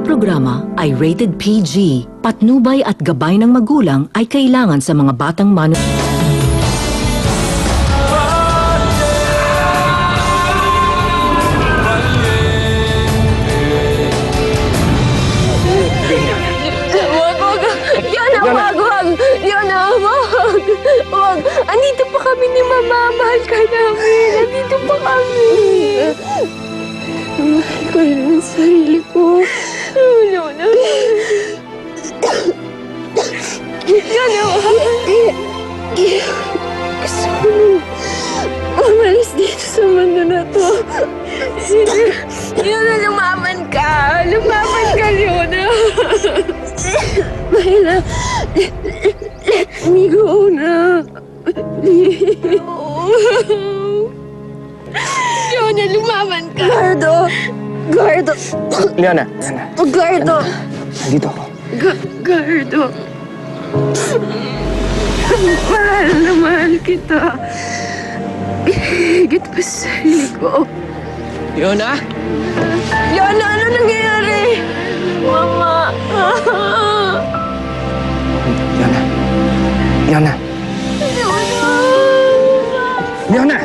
Programa ay rated PG. Patnubay at gabay ng magulang ay kailangan sa mga batang Wag! Andito pa kami ni Mama. Mahal ka namin. Andito pa kami. Mahal ko rin ang sarili ko. No. Gusto ko nang umalis dito sa mundo na to. Leona, lumaban ka. Lumaban ka, Leona. Mahila. Let me go na. Leona, lumaban ka. Gardo. Leona. Gardo. Nandito ako. Gardo. Mahal na mahal kita. Higit pa sa sarili ko. Leona? Leona, ano nangyayari? Mama. Leona. Leona!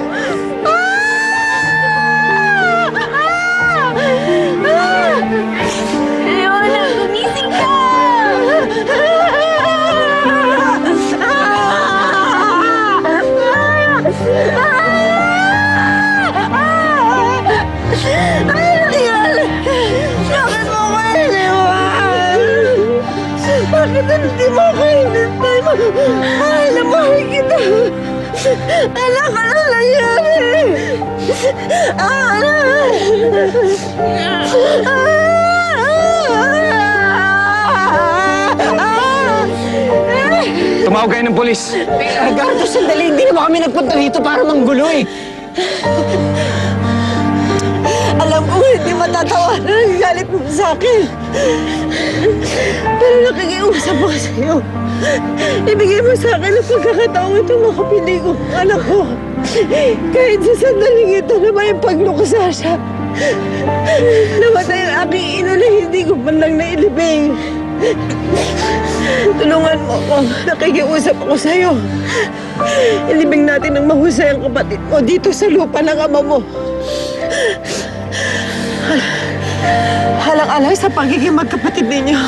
Leona, gumising ka! Bakit mo ko iniwan? Bakit hindi mo ko hinintay? Mahal na mahal kita. Anak ka na nangyari. Tumawag kayo ng polis. Gardo, sandali. Hindi naman kami nagpunta dito para manggulo eh. Alam ko hindi matatawanan ang galit mo sa akin. Pero nakikiusap ako sa'yo. Ibigay mo sa akin ang pagkakataong ito makapili ko ang anak ko. Kahit sa sandaling ito na may paglukusa siya. Namatay ang aking ina na hindi ko man lang nailibing. Tulungan mo ako. Nakikiusap ako sa'yo. Ilibing natin ang mahusay ang kapatid mo dito sa lupa ng ama mo. Halang-alang sa pagiging magkapatid ninyo.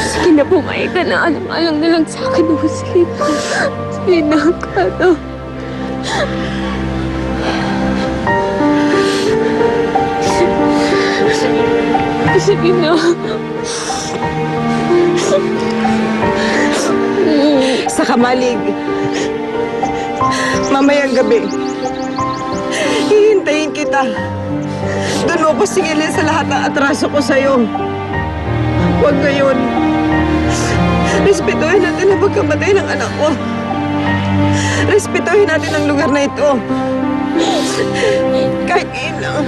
Sige na, pumayag ka na. Alang-alang na lang sa akin, Jose. Sige na, Kado. Sige na. Sa kamalig. Mamayang gabi. Hihintayin kita. Doon mo ko singilin sa lahat ng atraso ko sa'yo. Huwag ngayon. Respetuhin natin ang pagkamatay ng anak ko. Respetuhin natin ang lugar na ito. Kahit ngayon lang.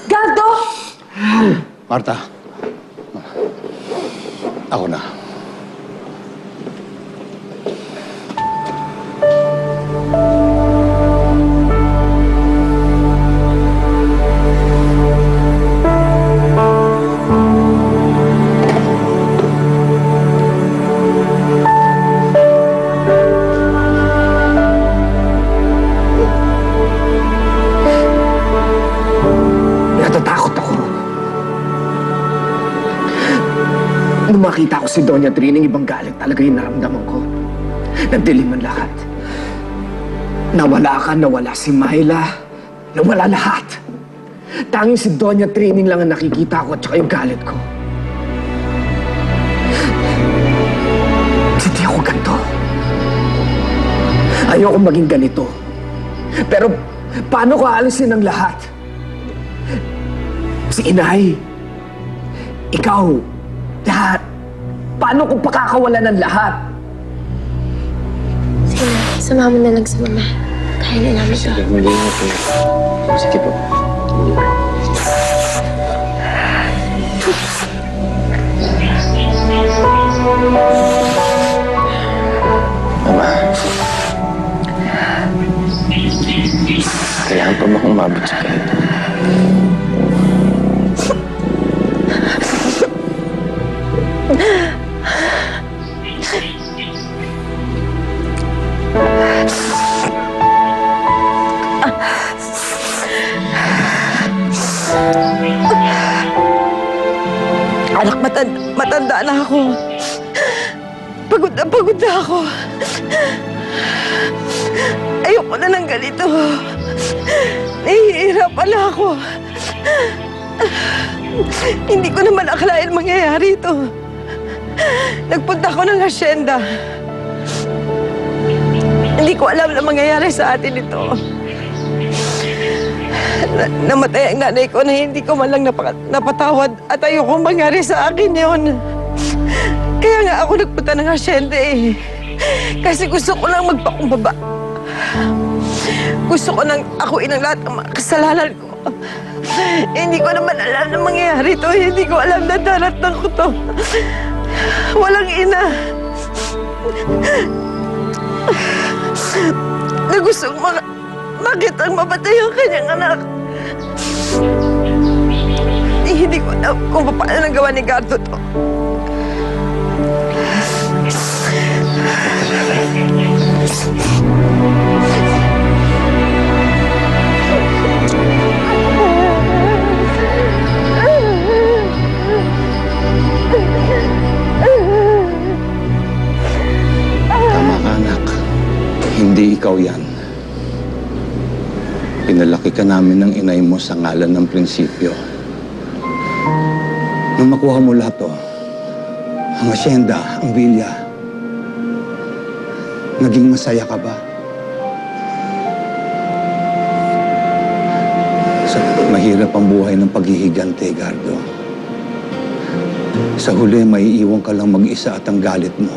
Gardo! Marta. Ako na. Natatakot ako. Nung makita ko si Doña Trining, ibang galit talaga yung naramdaman ko. Nagdilim ang lahat. Nawala ka, nawala si Myla, nawala lahat. Tanging si Doña Trining lang ang nakikita ko at saka yung galit ko. Hindi ako ganito. Ayoko maging ganito. Pero paano ko aalisin ang lahat? Si inay, ikaw, lahat. Paano ko pakakawalan ng lahat? Sige na, samahan mo na lang sa mama. Kaya na namin to. Sige, mag-ingat kayo. Sige po. Mama. Kailangan pa ba akong umabot sa ganito? Anak, matanda na ako. Pagod na ako. Ayoko na ng ganito. Nahihirapan na ako. Hindi ko naman akalain mangyayari ito. Nagpunta ko ng asyenda. Hindi ko alam na mangyayari sa atin ito. Namatay ang nanay ko na hindi ko man lang napatawad at ayoko mangyari sa akin yun. Kaya nga ako nagpunta ng asyenda eh. Kasi gusto ko lang magpakumbaba. Gusto ko nang akuin ang lahat ng mga kasalanan ko. Hindi ko naman alam na mangyayari to. Hindi ko alam na daratnan ko to. Walang ina. Na gustong makitang mamatay ang kanyang anak. Hindi ko alam kung paano nagawa ni Gardo to. Tama ka, anak. Hindi ikaw yan. Pinalaki ka namin ng inay mo sa ngalan ng prinsipyo. Nung makuha mo lahat to, ang asyenda, ang bilya, naging masaya ka ba? Mahirap ang buhay ng paghihigante, Gardo. Sa huli, maiiwan ka lang mag-isa at ang galit mo.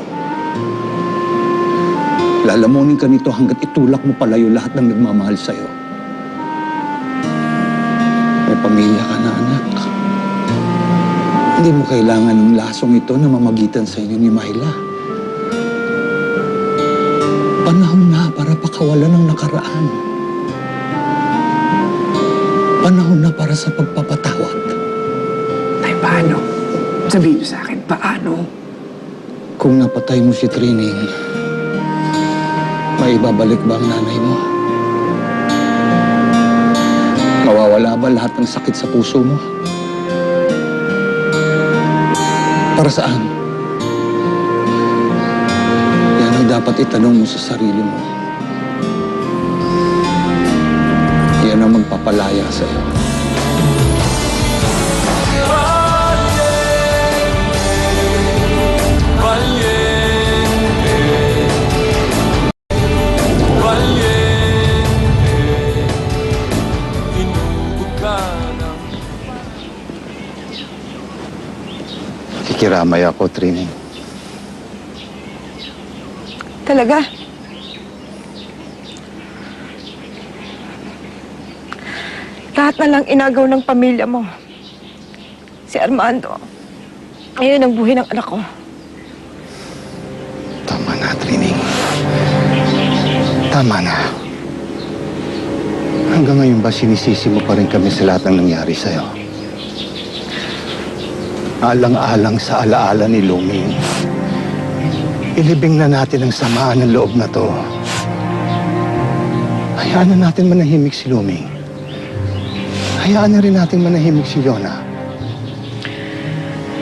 Lalamunin ka nito hanggat itulak mo palayo lahat ng nagmamahal sa'yo. May pamilya ka na, anak. Hindi mo kailangan ng lasong ito na mamagitan sa inyo ni Myla. Panahon na para pakawalan ng nakaraan. Panahon na para sa pagpapatawad. Tay, paano? Sabihin niyo sa akin, paano? Kung napatay mo si Trining, may ibabalik ba ang nanay mo? Mawawala ba lahat ng sakit sa puso mo? Para saan? Yan ang dapat itanong mo sa sarili mo. Yan ang magpapalaya sa'yo. Kikiramay ako, Trining. Talaga? Lahat na lang inagaw ng pamilya mo. Si Armando. Ngayon ang buhay ng anak ko. Tama na, Trining. Tama na. Hanggang ngayon ba sinisisi mo pa rin kami sa lahat ng nangyari sa'yo? Alang-alang sa alaala ni Luming. Ilibing na natin ang samaan ng loob na to. Hayaan na natin manahimik si Luming. Hayaan na rin natin manahimik si Yona.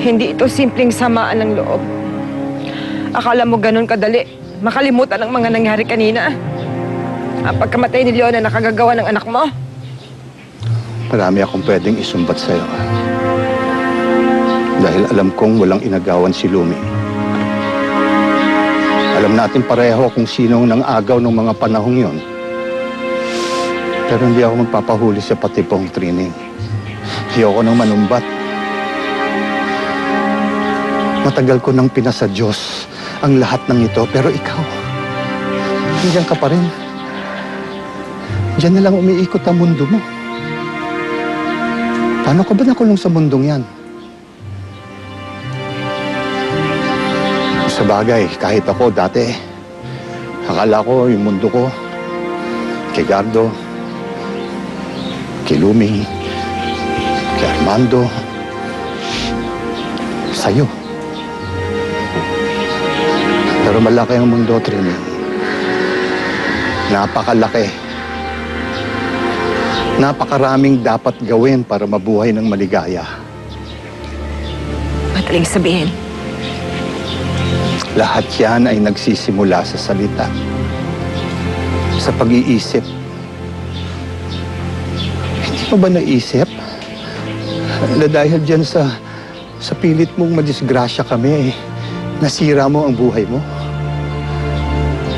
Hindi ito simpleng samaan ng loob. Akala mo ganun kadali. Makalimutan ang mga nangyari kanina. Ang pagkamatay ni Leona na nakagagawa ng anak mo. Marami akong pwedeng isumbat sa'yo. Dahil alam kong walang inagawan si Luming. Alam natin pareho kung sino ang agaw ng mga panahong yon. Pero hindi ako magpapahuli sa patipong training. Ayoko nang manumbat. Matagal ko nang pinasa Diyos ang lahat ng ito, pero ikaw, nandiyan ka pa rin. Diyan na lang umiikot ang mundo mo. Paano ka ba nakulong sa mundong yan? Sa bagay, kahit ako dati, akala ko yung mundo ko, kay Gardo, kay Luming, kay Armando, sa'yo. Pero malaki ang mundo, Trini. Napakalaki. Napakaraming dapat gawin para mabuhay ng maligaya. Madaling sabihin. Lahat yan ay nagsisimula sa salita. Sa pag-iisip. Hindi mo ba naisip na dahil dyan sa pilit mong madisgrasya kami, nasira mo ang buhay mo?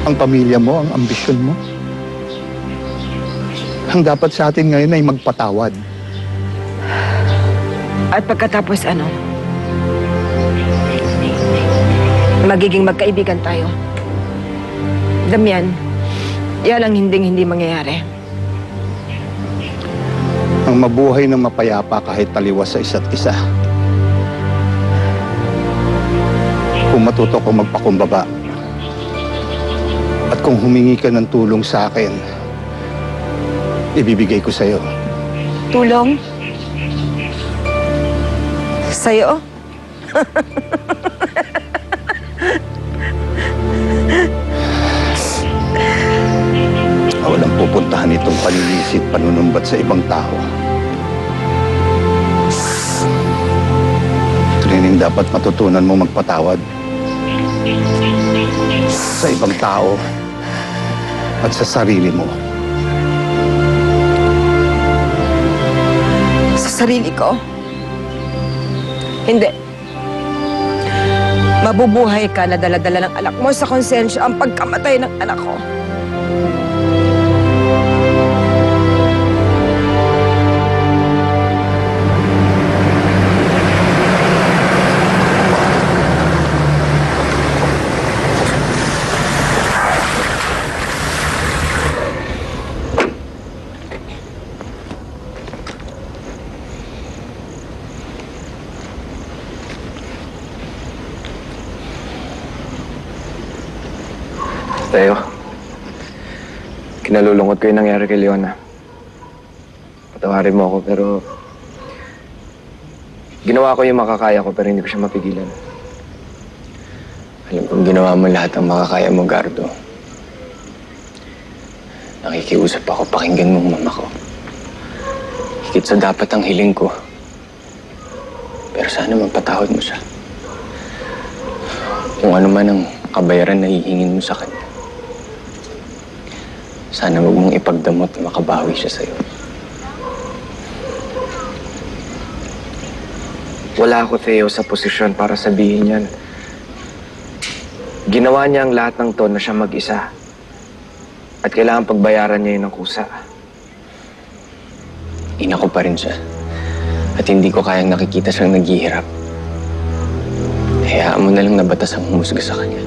Ang pamilya mo, ang ambisyon mo? Ang dapat sa atin ngayon ay magpatawad. At pagkatapos ano? Magiging magkaibigan tayo. Damian, yan ang hindi mangyayari. Ang mabuhay ng mapayapa kahit taliwas sa isa't isa. Kung matuto ko magpakumbaba. At kung humingi ka ng tulong sa akin, ibibigay ko sa'yo. Tulong? Sa'yo? Walang pupuntahan itong paninisid, panunumbat sa ibang tao. Training dapat matutunan mo magpatawad. Sa ibang tao at sa sarili mo. Sa sarili ko? Hindi. Mabubuhay ka na dala-dala ng anak mo sa konsensya ang pagkamatay ng anak ko. Teo, kinalulungkot ko yung nangyari kay Leona. Patawarin mo ako, pero ginawa ko yung makakaya ko, pero hindi ko siya mapigilan. Alam kong ginawa mo lahat ang makakaya mo, Gardo. Nakikiusap ako, pakinggan mo ang mama ko. Higit sa dapat ang hiling ko. Pero sana magpatawad mo siya. Kung ano man ang kabayaran na hihingin mo sa kanya. Sana huwag mong ipagdamot na makabawi siya sa'yo. Wala ako, Theo, sa posisyon para sabihin yan. Ginawa niya ang lahat ng to na siya mag-isa. At kailangan pagbayaran niya yun ng kusa. Ina ko pa rin siya. At hindi ko kayang nakikita siyang naghihirap. Hayaan mo na lang na batas ang humusga sa kanya.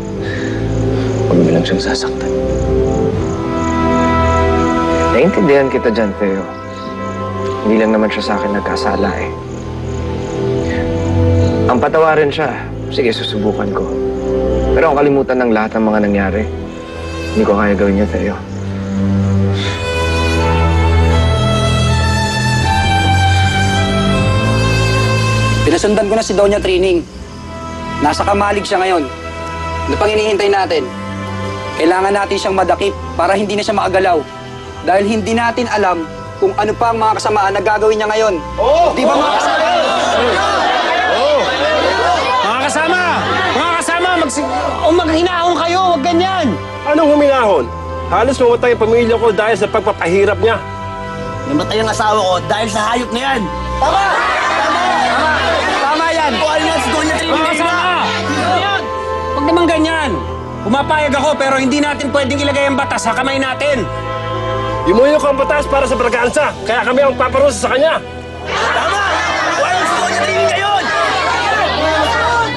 Huwag mo lang siyang sasaktan. Naintindihan kita dyan, Theo. Hindi lang naman siya sa akin nagkasala eh. Ang patawarin siya, sige, susubukan ko. Pero kung kalimutan ng lahat ng mga nangyari, hindi ko kaya gawin niya, Theo. Pinasundan ko na si Doña Trining. Nasa kamalig siya ngayon. Ano pang hinihintay natin? Kailangan natin siyang madakip para hindi na siya makagalaw. Dahil hindi natin alam kung ano pa ang mga kasamaan na gagawin niya ngayon. Di ba mga kasama? Mga kasama! Mga kasama! Maghinahon kayo! Huwag ganyan! Anong huminahon? Halos mamatay ang pamilya ko dahil sa pagpapahirap niya. Namatay ang asawa ko dahil sa hayop na yan! Tama yan! Mga kasama! Huwag naman ganyan! Pumapayag ako pero hindi natin pwedeng ilagay ang batas sa kamay natin. Imuyo ko ang batas para sa Braganza, kaya kami ang paparusa sa kanya.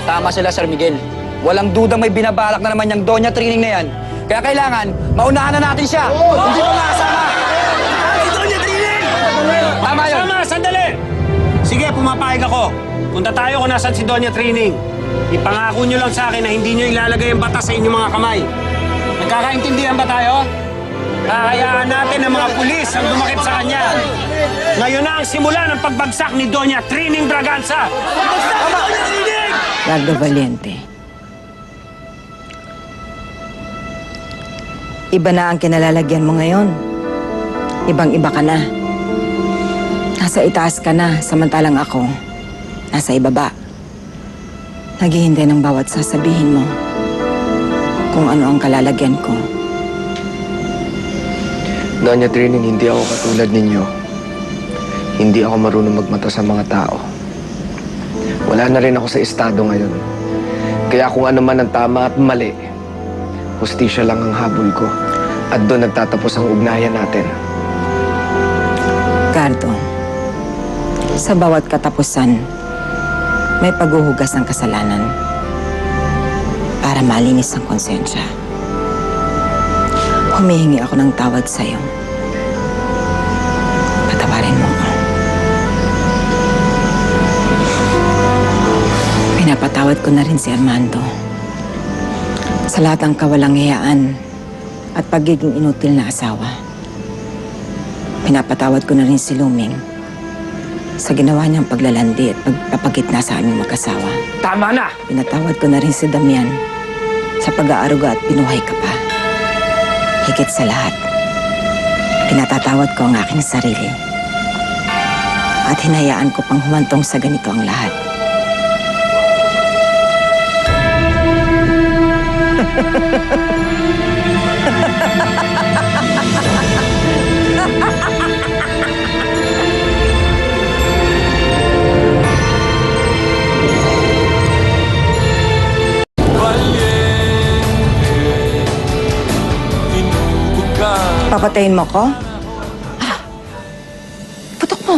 Tama sila, Sir Miguel. Walang dudang may binabalak na naman yung Doña Trining na yan. Kaya kailangan, maunahan na natin siya. Hindi ko makasama. Doña Trining! Tama yun. Tama, sandali! Sige, pumapayag ako. Punta tayo kung nasan si Doña Trining. Ipangako nyo lang sa akin na hindi nyo ilalagay ang batas sa inyong mga kamay. Nagkakaintindihan ba tayo? Kakayaan natin ang mga pulis ang dumakip sa kanya. Ngayon na ang simula ng pagbagsak ni Doña Trining Braganza. Doña Trining! Gardo Valiente. Iba na ang kinalalagyan mo ngayon. Ibang-iba ka na. Nasa itaas ka na, samantalang ako, nasa ibaba. Naghihintay ng bawat sasabihin mo kung ano ang kalalagyan ko. Doña Trining, hindi ako katulad ninyo. Hindi ako marunong magmata sa mga tao. Wala na rin ako sa estado ngayon. Kaya kung ano man ang tama at mali, hustisya lang ang habol ko. At doon nagtatapos ang ugnayan natin. Gardo, sa bawat katapusan, may paghuhugas ng kasalanan para malinis ang konsensya. Humihingi ako ng tawad sa'yo. Patawarin mo ako. Pinapatawad ko na rin si Armando sa lahat ng kawalang hiyaan at pagiging inutil na asawa. Pinapatawad ko na rin si Luming sa ginawa niyang paglalandi at pagpapagitna sa aming mag-asawa. Tama na! Pinatawad ko na rin si Damian sa pag-aaruga at pinuhay ka pa. Higit sa lahat, pinatatawad ko ang aking sarili. At hinayaan ko pang humantong sa ganito ang lahat. Papatayin mo ko? Putok mo.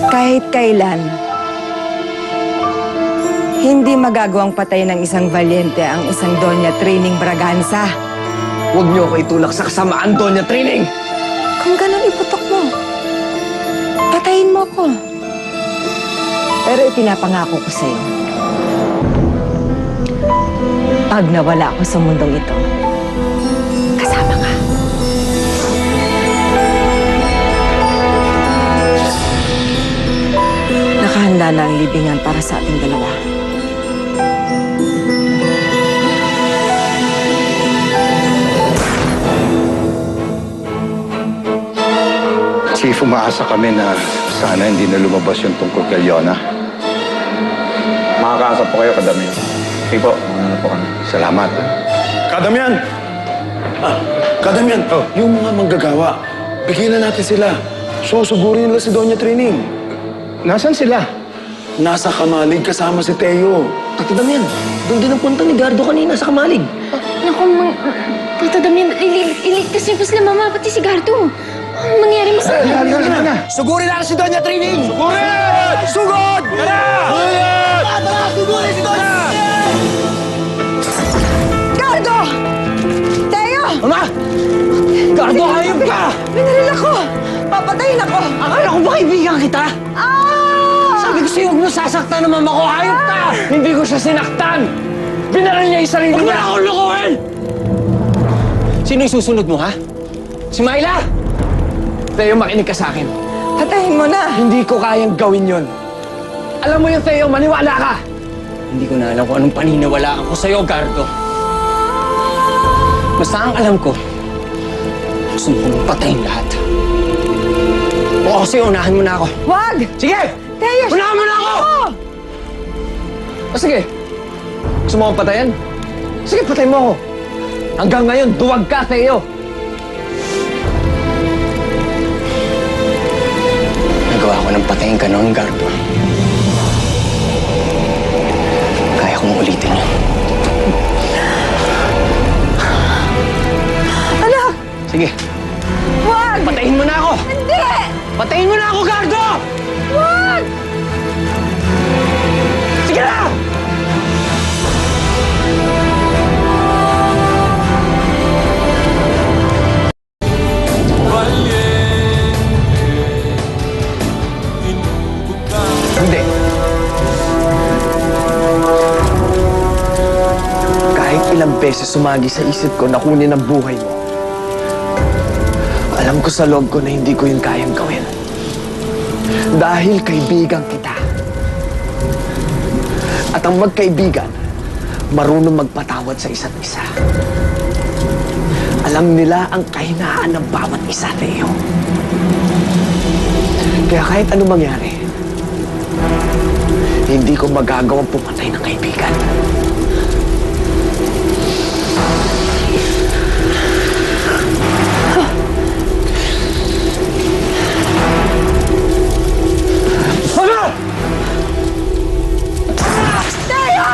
Kahit kailan, hindi magagawang patayin ng isang Valiente ang isang Doña Trining Braganza. Huwag niyo ako itulak sa kasamaan, Doña Trining! Kung ganun, iputok mo. Patayin mo ko. Pero ipinapangako ko sa'yo. Pag nawala ako sa mundong ito, kasama ka. Nakahanda na ang libingan para sa ating dalawa. Chief, umaasa kami na sana hindi na lumabas yung tungkol kay Yona. Makakaasa po kayo, Kadamian. Sige po, na po kami. Salamat. Kadamian! Kadamian, yung mga manggagawa, bigyan na natin sila. Susugurin nila si Doña Trining. Nasaan sila? Nasa Kamalig kasama si Teo. Tata Damian, doon din ang punta ni Gardo kanina sa Kamalig. Naku, Tata Damian, iligtas niyo po sila mama, pati si Gardo. Ang mangyari mo sa... Halika. Sugurin natin si Doña Trining! Sugurin! Sugod! Sugurin! Sugurin si Doña! Gardo! Teo! Mama! Gardo, hayop ka! Binaril ako! Papatayin ako! Akala ko ba kaibigan kita? Sabi ko sa'yo, huwag mo sasaktan ng mama ko, hayop ka! Hindi ko siya sinaktan! Binaril niya yung sarili Huwag mo niya! na akong lukuhin! Sino yung susunod mo, ha? Si Myla! Theo, makinig ka sa akin. Patayin mo na! Hindi ko kayang gawin yun. Alam mo yun, Theo, maniwala ka! Hindi ko na alam kung anong paniniwalaan ko sa'yo, Gardo. Basta ang alam ko, gusto mo kong patayin lahat. O kasi unahan mo na ako. Wag! Sige! Teo! Unahan mo na ako! O sige. Gusto mo akong patayin? Sige, patayin mo ako. Hanggang ngayon, duwag ka, Theo. Nagawa ko ng patayin ka noon, Gardo. Kaya kong ulitin yun. Sige. Wag! Patayin mo na ako! Hindi! Patayin mo na ako, Gardo! Wag! Sige na! Hindi. Kahit ilang beses sumagi sa isip ko na kunin ang buhay mo, alam ko sa loob ko na hindi ko yun kayang gawin. Dahil kaibigan kita. At ang magkaibigan, marunong magpatawad sa isa't isa. Alam nila ang kahinaan ng bawat isa sa iyo. Kaya kahit ano mangyari, hindi ko magagawang pumatay ng kaibigan. Ano? Tayo!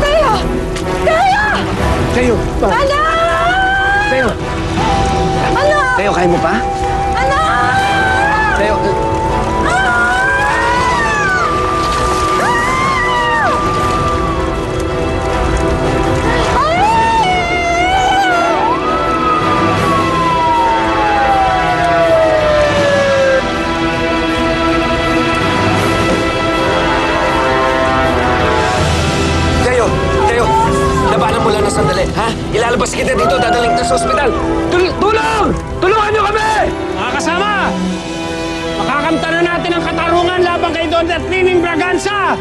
Tayo! Tayo! Tayo! Anak! Tayo! Anak! Tayo, kaya mo pa? Anak! Tayo! Tayo! Tayo! Labanan mo lang ng sandali, ha? Ilalabas kita dito, dadaling kita sa ospital. Tulong! Tulungan niyo kami! Mga kasama! Makakamta na natin ang katarungan laban kay Doña Trining Braganza!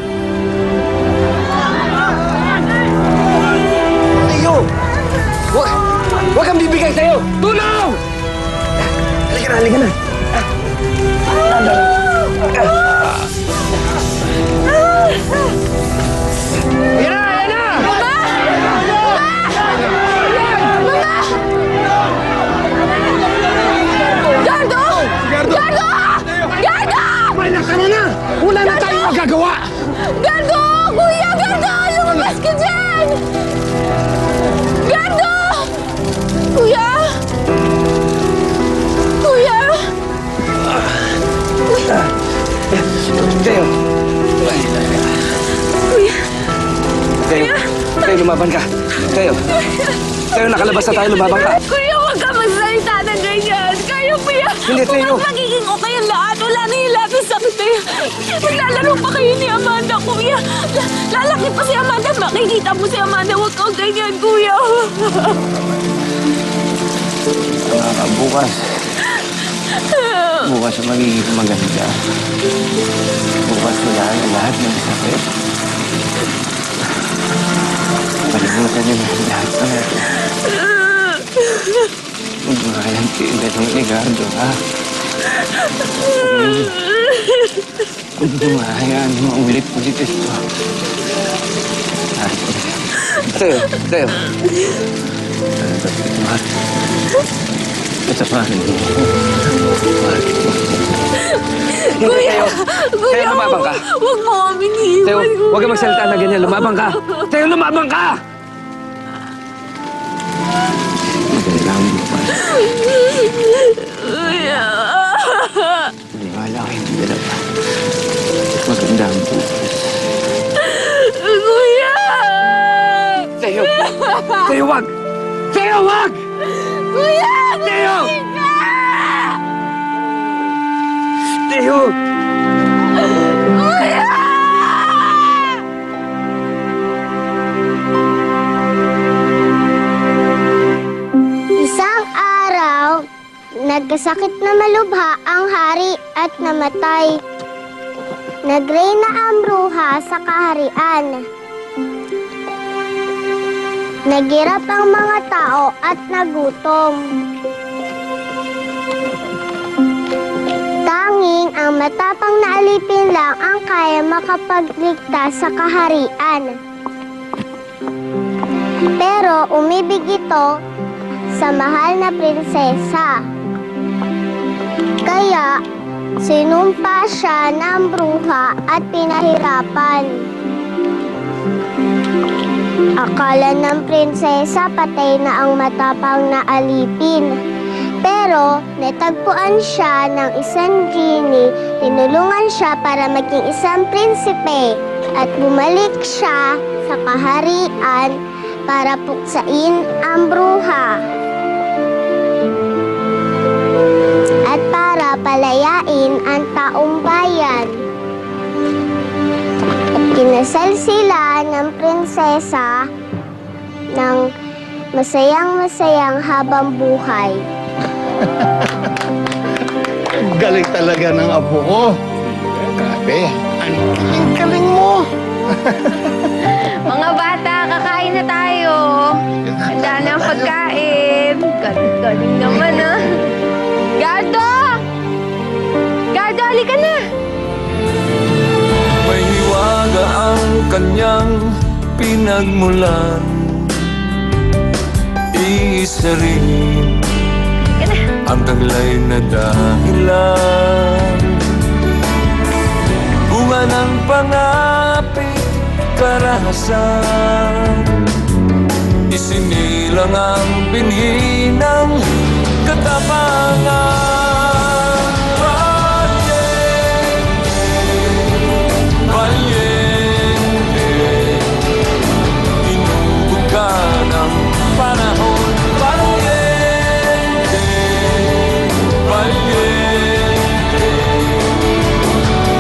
Tayo! Huwag kang bibigay sa'yo! Tulong! Halika na, halika na. Ayan na! Ayan na! Gardo! Gardo! Gardo! Mainak ka na! Wala na tayong magagawa! Gardo! Kuya, Gardo! Lumabas ka dyan! Gardo! Kuya! Kuya! Tayo! Tayo! Tayo, lumaban ka! Tayo! Tayo, nakalabas na tayo, lumaban ka! Kuya, huwag ka magsalita na ganyan! Kayo, Kuya! Hindi, Tayo. Kung magiging okay ang lahat, wala na yung lahat ng sakit na yun. Maglalaro pa kayo ni Amanda, Kuya. Lalaki pa si Amanda. Makikita mo si Amanda. Huwag kang ganyan, Kuya. Bukas. Bukas ang magiging maganda. Bukas wala na lahat ng sakit. Kalimutan niyo na lahat ng ito. Huwag mo kayang tiilan ng Ricardo, ha? Huwag mo mahayaan maulit-ulit ito. Tayo! Tayo! Mahal. Kasapahan mo. Mahal ko. Kuya! Tayo, lumabang ka! Huwag mo kami niiwan. Tayo, huwag kang magsalita na ganyan. Lumabang ka! Tayo, lumabang ka! Maganda ang bukas. Kuya! Maniwala kayong dalawa. Maganda ang bukas. Kuya! Tayo! Tayo, wag! Tayo, wag! Kuya! Tayo! Tayo! Kuya! Isang araw, nagkasakit na malubha ang hari at namatay. Nagreyna ang bruha sa kaharian. Naghirap ang mga tao at nagutom. Tanging ang matapang na alipin lang ang kaya makapagligtas sa kaharian. Pero umibig ito sa mahal na prinsesa. Kaya sinumpa siya ng bruha at pinahirapan. Akala ng prinsesa patay na ang matapang na alipin. Pero natagpuan siya ng isang genie, tinulungan siya para maging isang prinsipe at bumalik siya sa kaharian para puksain ang bruha at para palayain ang taong bayan. At kinasal sila ng prinsesa ng masayang-masayang habang buhay. Galing talaga ng apo ko. Grabe, ang galing mo. Mga bata, kakain na tayo. Handa na ang pagkain. Galing naman, ah. Gardo! Gardo, halika na! May hiwaga ang kanyang pinagmulan. Iisa rin ang taglay na dahilan. Bunga ng pangapit karahasan, isinilang ang binhi ng katapangan. Valiente, inubog ka ng panahon. Valiente, valiente,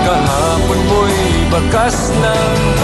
kahapon mo'y bakas ng